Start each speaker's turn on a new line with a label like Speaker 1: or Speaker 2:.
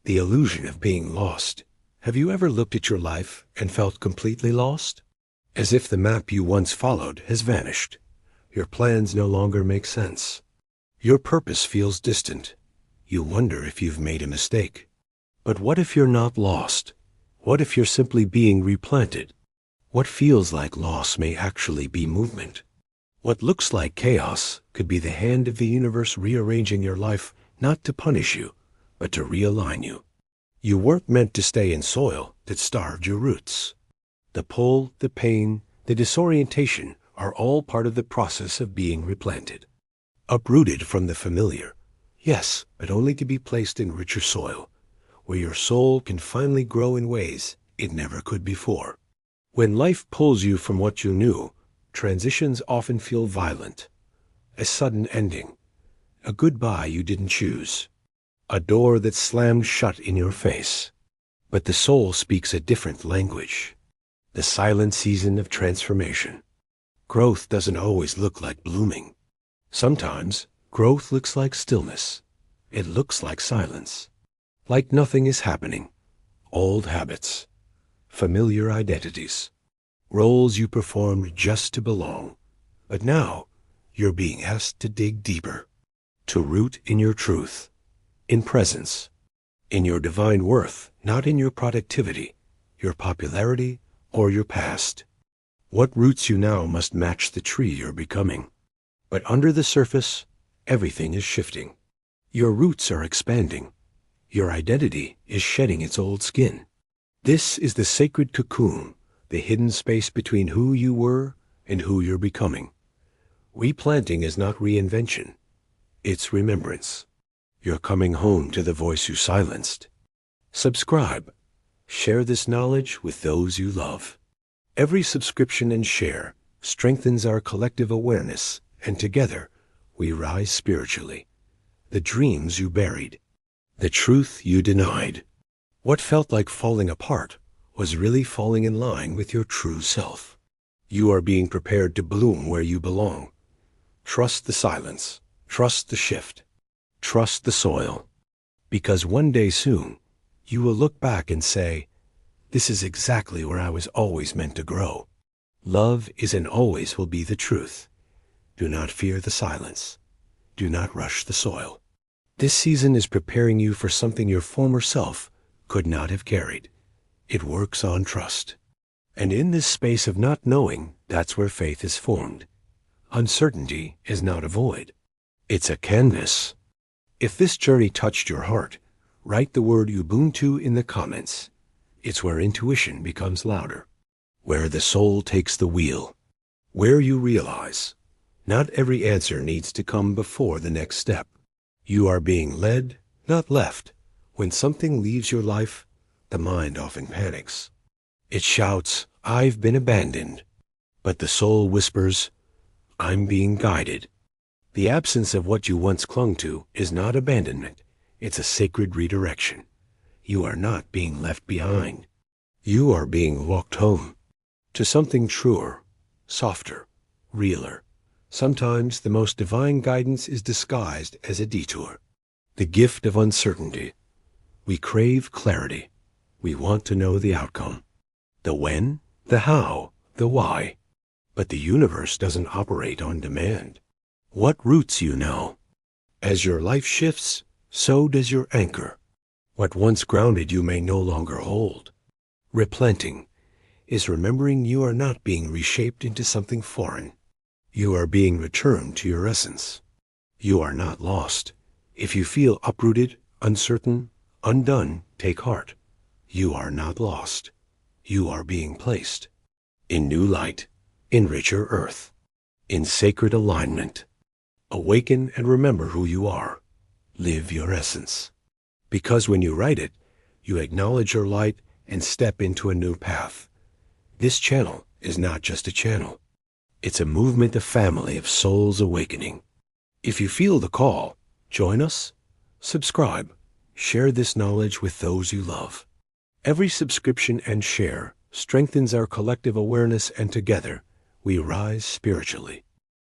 Speaker 1: The illusion of being lost. Have you ever looked at your life and felt completely lost? As if the map you once followed has vanished. Your plans no longer make sense. Your purpose feels distant. You wonder if you've made a mistake. But what if you're not lost? What if you're simply being replanted? What feels like loss may actually be movement. What looks like chaos could be the hand of the universe rearranging your life, not to punish you, but to realign you. You weren't meant to stay in soil that starved your roots. The pull, the pain, the disorientation are all part of the process of being replanted. Uprooted from the familiar, yes, but only to be placed in richer soil, where your soul can finally grow in ways it never could before. When life pulls you from what you knew, transitions often feel violent. A sudden ending, a goodbye you didn't choose, a door that slammed shut in your face. But the soul speaks a different language. The silent season of transformation. Growth doesn't always look like blooming. Sometimes growth looks like stillness. It looks like silence. Like nothing is happening. Old habits. Familiar identities. Roles you performed just to belong. But now you're being asked to dig deeper. To root in your truth. In presence. In your divine worth, not in your productivity, your popularity, or your past. What roots you now must match the tree you're becoming. But under the surface, everything is shifting. Your roots are expanding. Your identity is shedding its old skin. This is the sacred cocoon, the hidden space between who you were and who you're becoming. Replanting is not reinvention. It's remembrance. You're coming home to the voice you silenced. Subscribe. Share this knowledge with those you love. Every subscription and share strengthens our collective awareness, and together we rise spiritually. The dreams you buried, the truth you denied, what felt like falling apart was really falling in line with your true self. You are being prepared to bloom where you belong. Trust the silence. Trust the shift. Trust the soil. Because one day soon, you will look back and say, "This is exactly where I was always meant to grow." Love is and always will be the truth. Do not fear the silence. Do not rush the soil. This season is preparing you for something your former self could not have carried. It works on trust. And in this space of not knowing, that's where faith is formed. Uncertainty is not a void. It's a canvas. If this journey touched your heart, write the word Ubuntu in the comments. It's where intuition becomes louder, where the soul takes the wheel, where you realize not every answer needs to come before the next step. You are being led, not left. When something leaves your life, the mind often panics. It shouts, "I've been abandoned." But the soul whispers, "I'm being guided." The absence of what you once clung to is not abandonment. It's a sacred redirection. You are not being left behind. You are being walked home to something truer, softer, realer. Sometimes the most divine guidance is disguised as a detour. The gift of uncertainty. We crave clarity. We want to know the outcome. The when, the how, the why. But the universe doesn't operate on demand. What roots you now? As your life shifts, so does your anchor. What once grounded you may no longer hold. Replanting is remembering you are not being reshaped into something foreign. You are being returned to your essence. You are not lost. If you feel uprooted, uncertain, undone, take heart. You are not lost. You are being placed in new light, in richer earth, in sacred alignment. Awaken and remember who you are. Live your essence. Because when you write it, you acknowledge your light and step into a new path. This channel is not just a channel. It's a movement, a family of souls awakening. If you feel the call, join us, subscribe, share this knowledge with those you love. Every subscription and share strengthens our collective awareness, and together we rise spiritually.